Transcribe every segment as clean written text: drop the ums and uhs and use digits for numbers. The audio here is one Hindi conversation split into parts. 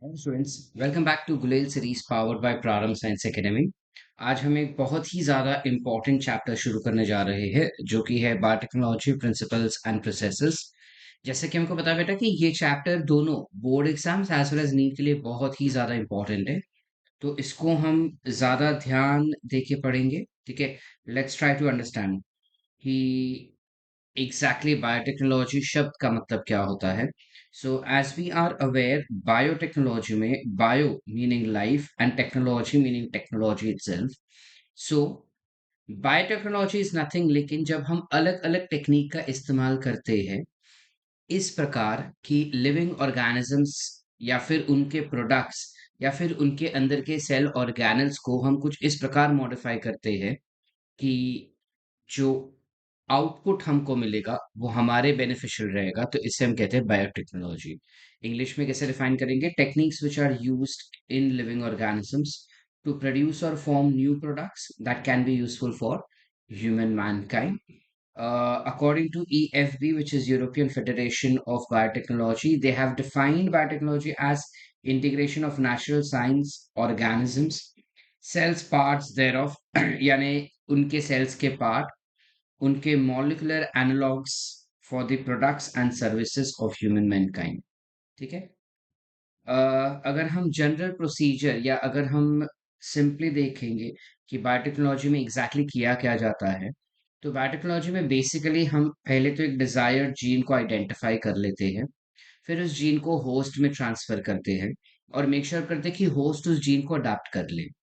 Hello students, welcome back to Gulel series powered by Prarambh Science Academy. आज हम एक बहुत ही ज़्यादा इम्पोर्टेंट चैप्टर शुरू करने जा रहे हैं जो कि है बायोटेक्नोलॉजी प्रिंसिपल्स एंड प्रोसेसेस। जैसे कि हमको पता है बेटा कि ये चैप्टर दोनों board exams as well as NEET के लिए बहुत ही ज़्यादा इम्पोर्टेंट है। तो इसको हम ज़्यादा ध्यान देके पढ़ेंगे। ठीक है, लेट्स ट्राई टू अंडरस्टैंड कि एग्जैक्टली बायोटेक्नोलॉजी शब्द का मतलब क्या होता है। So as we are aware, biotechnology में bio meaning life and technology meaning technology itself. So biotechnology is nothing, लेकिन जब हम अलग अलग टेक्निक का इस्तेमाल करते हैं इस प्रकार की लिविंग ऑर्गेनिजम्स या फिर उनके प्रोडक्ट्स या फिर उनके अंदर के सेल ऑर्गेनल्स को हम कुछ इस प्रकार मॉडिफाई करते हैं कि जो आउटपुट हमको मिलेगा वो हमारे बेनिफिशियल रहेगा। तो इससे हम कहते हैं बायोटेक्नोलॉजी। इंग्लिश में कैसे डिफाइन करेंगे? Techniques which are used in living organisms to produce और form new products that can be useful for human mankind. According to EFB, which is European Federation of Biotechnology, they have defined biotechnology as integration of natural science organisms, cells parts thereof, यानी उनके cells के part, उनके molecular analogues for the products and services of human Mankind. ठीक है। अगर हम जनरल प्रोसीजर या अगर हम सिंपली देखेंगे कि बायोटेक्नोलॉजी में एग्जैक्टली किया क्या जाता है, तो बायोटेक्नोलॉजी में बेसिकली हम पहले तो एक डिजायर्ड जीन को आइडेंटिफाई कर लेते हैं, फिर उस जीन को होस्ट में ट्रांसफर करते हैं और मेक श्योर करते हैं कि होस्ट उस जीन को अडाप्ट कर ले।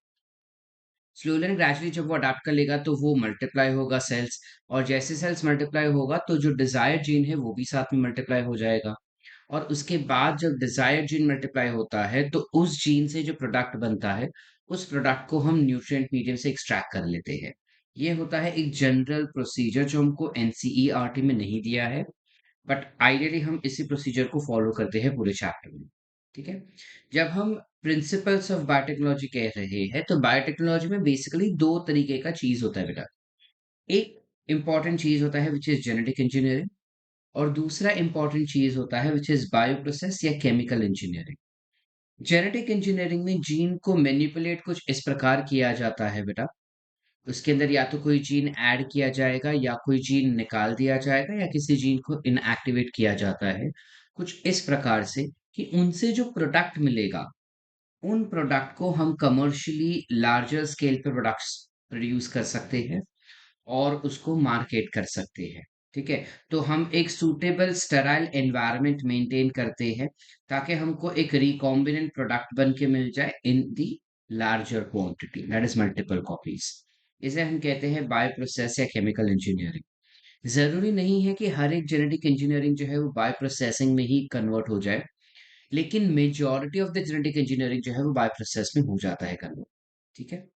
स्लोली एंड ग्रेजुअली जब वो अडाप्ट कर लेगा तो वो मल्टीप्लाई होगा सेल्स, और जैसे सेल्स मल्टीप्लाई होगा तो जो डिजायर्ड जीन है वो भी साथ में मल्टीप्लाई हो जाएगा। और उसके बाद जब डिजायर्ड जीन मल्टीप्लाई होता है तो उस जीन से जो प्रोडक्ट बनता है उस प्रोडक्ट को हम न्यूट्रिएंट मीडियम से एक्सट्रैक्ट कर लेते हैं। ये होता है एक जनरल प्रोसीजर जो हमको एनसीईआरटी में नहीं दिया है, बट आइडियली हम इसी प्रोसीजर को फॉलो करते हैं पूरे चैप्टर में। ठीक है। जब हम प्रिंसिपल्स ऑफ बायोटेक्नोलॉजी कह रहे हैं तो बायोटेक्नोलॉजी में बेसिकली दो तरीके का चीज होता है बेटा। एक इंपॉर्टेंट चीज होता है विच इज जेनेटिक इंजीनियरिंग, और दूसरा इंपॉर्टेंट चीज होता है विच इज बायो प्रोसेस या केमिकल इंजीनियरिंग। जेनेटिक इंजीनियरिंग में जीन को मैनिपुलेट कुछ इस प्रकार किया जाता है बेटा, उसके अंदर या तो कोई जीन ऐड किया जाएगा या कोई जीन निकाल दिया जाएगा या किसी जीन को इनएक्टिवेट किया जाता है कुछ इस प्रकार से कि उनसे जो प्रोडक्ट मिलेगा उन प्रोडक्ट को हम कमर्शियली लार्जर स्केल पे प्रोडक्ट्स प्रोड्यूस कर सकते हैं और उसको मार्केट कर सकते हैं। ठीक है। तो हम एक सूटेबल स्टेराइल एनवायरनमेंट मेंटेन करते हैं ताकि हमको एक रिकॉम्बिनेंट प्रोडक्ट बन के मिल जाए in the larger quantity, that is multiple copies. इसे हम कहते हैं बायो प्रोसेस या केमिकल इंजीनियरिंग। जरूरी नहीं है कि हर एक जेनेटिक इंजीनियरिंग जो है वो बायो प्रोसेसिंग में ही कन्वर्ट हो जाए, लेकिन majority of the genetic engineering जो है वो बायो प्रोसेस में हो जाता है कन्वर्ट। ठीक है।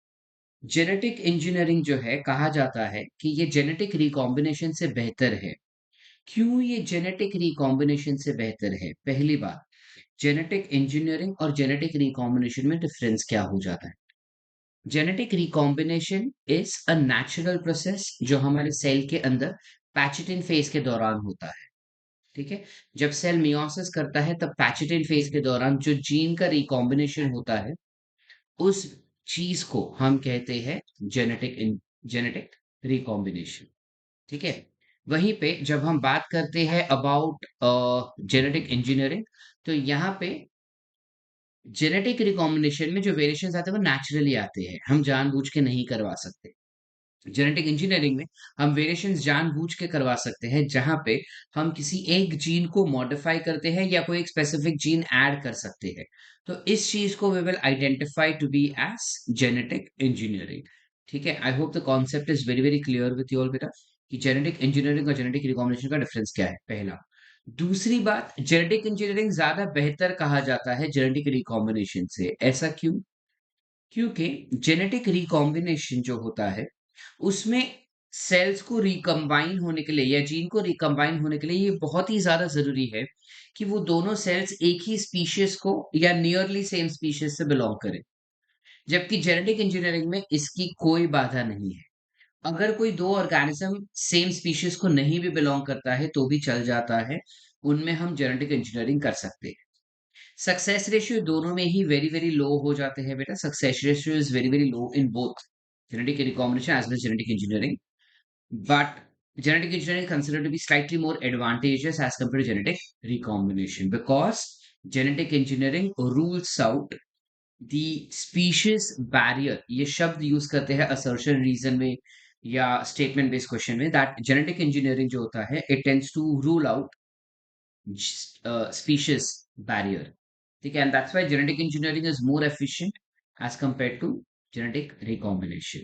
जेनेटिक इंजीनियरिंग जो है कहा जाता है कि ये जेनेटिक रिकॉम्बिनेशन से बेहतर है। क्यों ये जेनेटिक रिकॉम्बिनेशन से बेहतर है? पहली बात, जेनेटिक इंजीनियरिंग और जेनेटिक रिकॉम्बिनेशन में डिफरेंस क्या हो जाता है? Genetic recombination is a natural process जो हमारे सेल के अंदर पैचेटिन फेज के दौरान होता है। ठीक है। जब सेल मियोसिस करता है तब पैचेटिन फेज के दौरान जो जीन का रिकॉम्बिनेशन होता है उस चीज को हम कहते हैं जेनेटिक रिकॉम्बिनेशन। ठीक है। वहीं पे जब हम बात करते हैं अबाउट जेनेटिक इंजीनियरिंग, तो यहाँ पे जेनेटिक रिकॉम्बिनेशन में जो वेरिएशंस आते हैं वो नेचुरली आते हैं, हम जानबूझ के नहीं करवा सकते। जेनेटिक इंजीनियरिंग में हम वेरिएशंस जानबूझ के करवा सकते हैं, जहां पे हम किसी एक जीन को मॉडिफाई करते हैं या कोई एक स्पेसिफिक जीन ऐड कर सकते हैं। तो इस चीज को we will identify to be as genetic engineering. ठीक है। I hope the concept is very very clear with you all बेटा कि जेनेटिक इंजीनियरिंग और जेनेटिक रिकॉम्बिनेशन का डिफरेंस क्या है, पहला। दूसरी बात, जेनेटिक इंजीनियरिंग ज्यादा बेहतर कहा जाता है जेनेटिक रिकॉम्बिनेशन से। ऐसा क्यों? क्योंकि जेनेटिक रिकॉम्बिनेशन जो होता है उसमें सेल्स को रिकम्बाइन होने के लिए या जीन को रिकम्बाइन होने के लिए ये बहुत ही ज्यादा जरूरी है कि वो दोनों सेल्स एक ही स्पीशीज को या नियरली सेम स्पीशीज से बिलोंग करें। जबकि जेनेटिक इंजीनियरिंग में इसकी कोई बाधा नहीं है। अगर कोई दो ऑर्गेनिज्म सेम स्पीशीज को नहीं भी बिलोंग करता है तो भी चल जाता है, उनमें हम जेनेटिक इंजीनियरिंग कर सकते हैं। सक्सेस रेशियो दोनों में ही वेरी वेरी लो हो जाते हैं बेटा। Success ratio is very very low in both genetic recombination as well as genetic engineering. But genetic engineering is considered to be slightly more advantageous as compared to genetic recombination because genetic engineering rules out the species barrier. ये शब्द यूज करते हैं assertion reason में या statement based question में, that genetic engineering जो होता है it tends to rule out species barrier. ठीक है, and that's why genetic engineering is more efficient as compared to genetic recombination.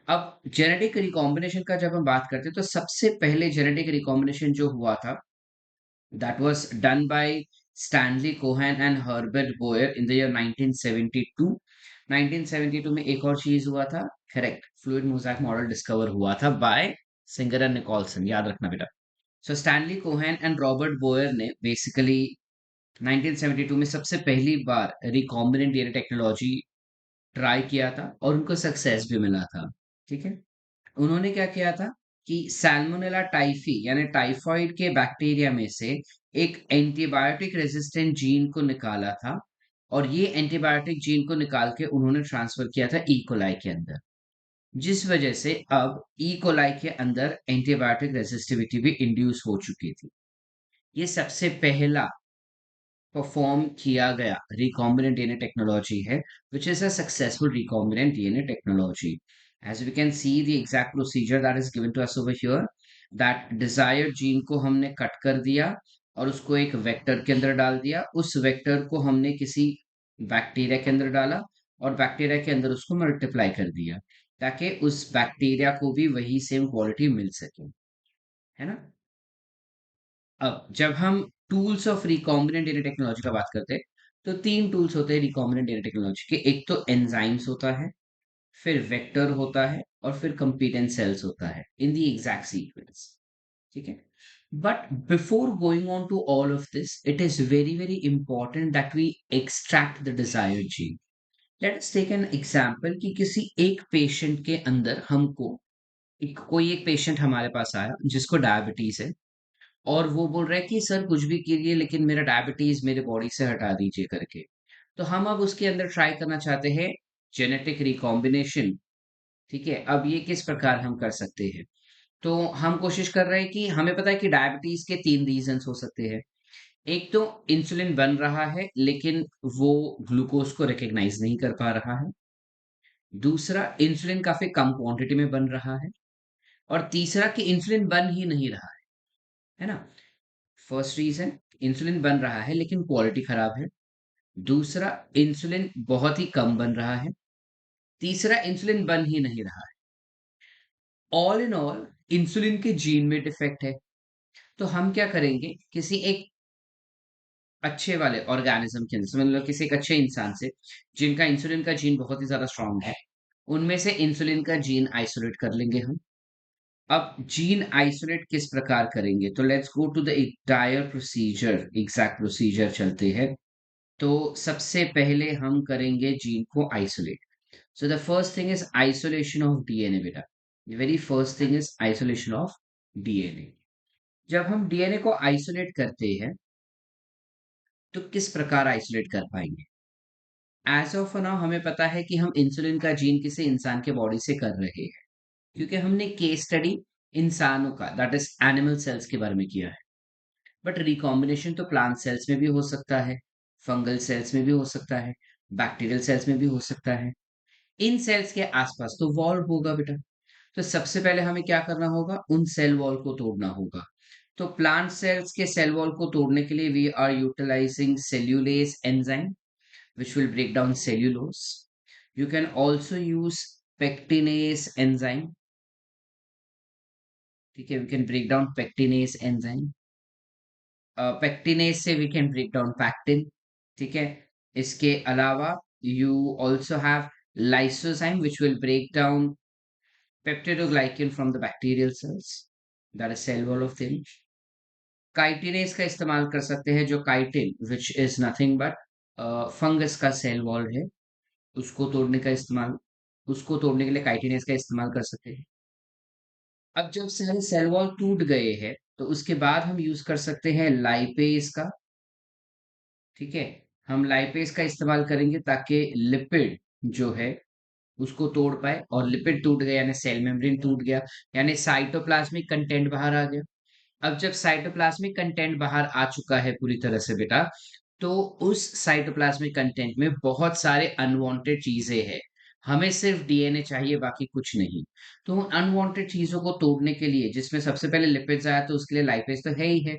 अब जेनेटिक रिकॉम्बिनेशन का जब हम बात करते हैं तो सबसे पहले जेनेटिक रिकॉम्बिनेशन जो हुआ था that was done by Stanley Cohen and Herbert Boyer in the year 1972। 1972 में एक और चीज हुआ था, correct, fluid mosaic model discover हुआ था बाय सिंगर एंड निकोलसन, याद रखना बेटा। सो Stanley Cohen and Robert Boyer ने बेसिकली 1972 में सबसे पहली बार रिकॉम्बिनेंट डीएनए टेक्नोलॉजी ट्राई किया था और उनको सक्सेस भी मिला था। ठीक है, उन्होंने क्या किया था कि सैल्मोनेला टाइफी यानी टाइफॉइड के बैक्टीरिया में से एक एंटीबायोटिक रेजिस्टेंट जीन को निकाला था और ये एंटीबायोटिक जीन को निकाल के उन्होंने ट्रांसफर किया था ई कोलाई के अंदर, जिस वजह से अब ई कोलाई के अंदर एंटीबायोटिक रेजिस्टिविटी भी इंड्यूस हो चुकी थी। ये सबसे पहला परफॉर्म किया गया recombinant DNA technology है, which is a successful recombinant DNA technology. As we can see the exact procedure that is given to us over here, that desired gene को हमने कट कर दिया और उसको एक वेक्टर के अंदर डाल दिया, उस वेक्टर को हमने किसी बैक्टीरिया के अंदर डाला और बैक्टीरिया के अंदर उसको मल्टीप्लाई कर दिया ताकि उस बैक्टीरिया को भी वही सेम क्वालिटी मिल सके, है ना। अब जब हम tools of recombinant DNA technology का बात करते हैं तो तीन टूल्स होते हैं रिकॉम्बिनेंट डीएनए टेक्नोलॉजी के। एक तो एंजाइम्स होता है, फिर वेक्टर होता है और फिर कंपीटेंट सेल्स होता है इन दी एग्जैक्ट सीक्वेंस। ठीक है, but before going on to all of this it is very very important that we extract the desired gene. Let us take an example कि किसी एक पेशेंट के अंदर हमको कोई एक पेशेंट हमारे पास आया जिसको डायबिटीज है और वो बोल रहा है कि सर कुछ भी कीजिए लेकिन मेरा डायबिटीज मेरे बॉडी से हटा दीजिए करके। तो हम अब उसके अंदर ट्राई करना चाहते हैं जेनेटिक रिकॉम्बिनेशन। ठीक है, अब ये किस प्रकार हम कर सकते हैं, तो हम कोशिश कर रहे हैं कि हमें पता है कि डायबिटीज के तीन रीजंस हो सकते हैं। एक तो इंसुलिन बन रहा है लेकिन वो ग्लूकोज को रिकॉग्नाइज नहीं कर पा रहा है, दूसरा इंसुलिन काफी कम क्वांटिटी में बन रहा है, और तीसरा कि इंसुलिन बन ही नहीं रहा है ना। फर्स्ट रीजन, इंसुलिन बन रहा है लेकिन क्वालिटी खराब है। दूसरा, इंसुलिन बहुत ही कम बन रहा है। तीसरा, इंसुलिन बन ही नहीं रहा है। ऑल इन ऑल इंसुलिन के जीन में डिफेक्ट है। तो हम क्या करेंगे, किसी एक अच्छे वाले ऑर्गेनिज्म के अंदर, मतलब किसी एक अच्छे इंसान से जिनका इंसुलिन का जीन बहुत ही ज्यादा स्ट्रांग है, उनमें से इंसुलिन का जीन आइसोलेट कर लेंगे हम। अब जीन आइसोलेट किस प्रकार करेंगे, तो let's go to the entire procedure, exact procedure चलते हैं। तो सबसे पहले हम करेंगे जीन को isolate. So the first thing is isolation of DNA बेटा। The very first thing is isolation of DNA. जब हम डीएनए को आइसोलेट करते हैं तो किस प्रकार आइसोलेट कर पाएंगे। एज ऑफ नाउ हमें पता है कि हम इंसुलिन का जीन किसी इंसान के बॉडी से कर रहे हैं क्योंकि हमने केस स्टडी इंसानों का, दैट इज एनिमल सेल्स के बारे में किया है। बट रिकॉम्बिनेशन तो प्लांट सेल्स में भी हो सकता है, फंगल सेल्स में भी हो सकता है, बैक्टीरियल सेल्स में भी हो सकता है। इन सेल्स के आसपास तो वॉल होगा बेटा। तो सबसे पहले हमें क्या करना होगा, उन सेल वॉल को तोड़ना होगा। तो प्लांट सेल्स के सेल वॉल को तोड़ने के लिए we are utilising cellulase enzyme which will break down cellulose. You can also use pectinase enzyme. ठीक है, we can break down pectinase enzyme. Pectinase से we can break down pectin. ठीक है, इसके अलावा you also have lysozyme which will break down peptidoglycan from the bacterial cells. That is cell wall of thing. Chitinase का इस्तेमाल कर सकते हैं, जो chitin which is nothing but fungus का सेल वॉल है, उसको तोड़ने का इस्तेमाल, उसको तोड़ने के लिए काइटिनेज का इस्तेमाल कर सकते हैं। अब जब सारे सेल वॉल टूट गए हैं तो उसके बाद हम यूज कर सकते हैं लाइपेज का। ठीक है, हम लाइपेज का इस्तेमाल करेंगे ताकि लिपिड जो है उसको तोड़ पाए, और लिपिड टूट गया यानी सेल मेम्ब्रेन टूट गया, यानी साइटोप्लाज्मिक कंटेंट बाहर आ गया। अब जब साइटोप्लाज्मिक कंटेंट बाहर आ चुका है पूरी तरह से बेटा, तो उस साइटोप्लाज्मिक कंटेंट में बहुत सारे अनवांटेड चीजें हैं। हमें सिर्फ डीएनए चाहिए, बाकी कुछ नहीं। तो उन अनवांटेड चीजों को तोड़ने के लिए, जिसमें सबसे पहले लिपिड्स आया, तो उसके लिए लाइपेज तो है ही है।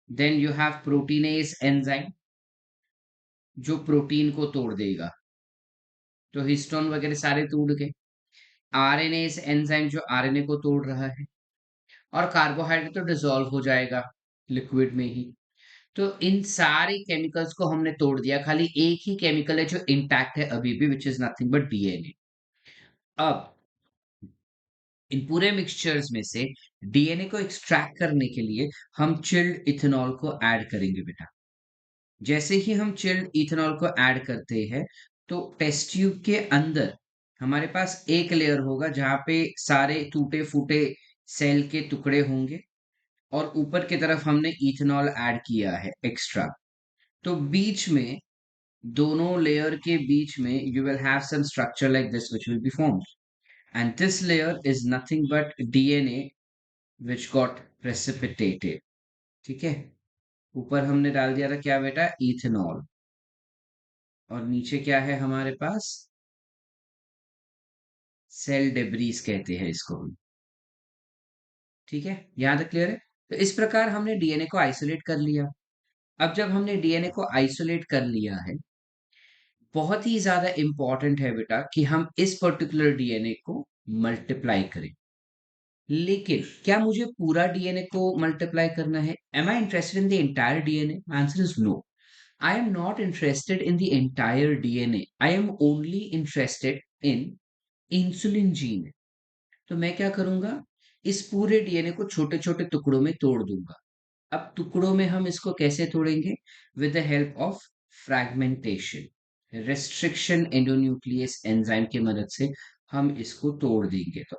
Then you have proteinase enzyme, जो प्रोटीन को तोड़ देगा। तो हिस्टोन वगैरह सारे टूट गए। आरएनएज एंजाइम, जो आरएनए को तोड़ रहा है। और कार्बोहाइड्रेट तो डिसॉल्व हो जाएगा लिक्विड में ही। तो इन सारे केमिकल्स को हमने तोड़ दिया, खाली एक ही केमिकल है जो इंटैक्ट है अभी भी, which is nothing but DNA. अब इन पूरे मिक्सचर्स में से डीएनए को एक्सट्रैक्ट करने के लिए हम चिल्ड इथेनॉल को ऐड करेंगे बेटा। जैसे ही हम चिल्ड इथेनॉल को ऐड करते हैं, तो टेस्ट ट्यूब के अंदर हमारे पास एक लेयर होगा जहां पे सारे टूटे फूटे सेल के टुकड़े होंगे, और ऊपर की तरफ हमने इथेनॉल ऐड किया है एक्स्ट्रा। तो बीच में, दोनों लेयर के बीच में, you will have some structure like this which will be formed, and this layer is nothing but DNA which got precipitated। ठीक है, ऊपर हमने डाल दिया था क्या बेटा, इथेनॉल, और नीचे क्या है हमारे पास, सेल डेब्रीज कहते हैं इसको हम। ठीक है, यहां तक क्लियर है। तो इस प्रकार हमने डीएनए को आइसोलेट कर लिया। अब जब हमने डीएनए को आइसोलेट कर लिया है, बहुत ही ज्यादा इंपॉर्टेंट है बेटा कि हम इस पर्टिकुलर डीएनए को मल्टीप्लाई करें। लेकिन क्या मुझे पूरा डीएनए को मल्टीप्लाई करना है? Am I interested in the entire DNA? Answer is no. I am not interested in the entire DNA, I am only interested in insulin gene. तो मैं क्या करूंगा, इस पूरे डीएनए को छोटे छोटे टुकड़ों में तोड़ दूंगा। अब टुकड़ों में हम इसको कैसे तोड़ेंगे? With the help of fragmentation, restriction endonuclease enzyme की मदद से हम इसको तोड़ देंगे। तो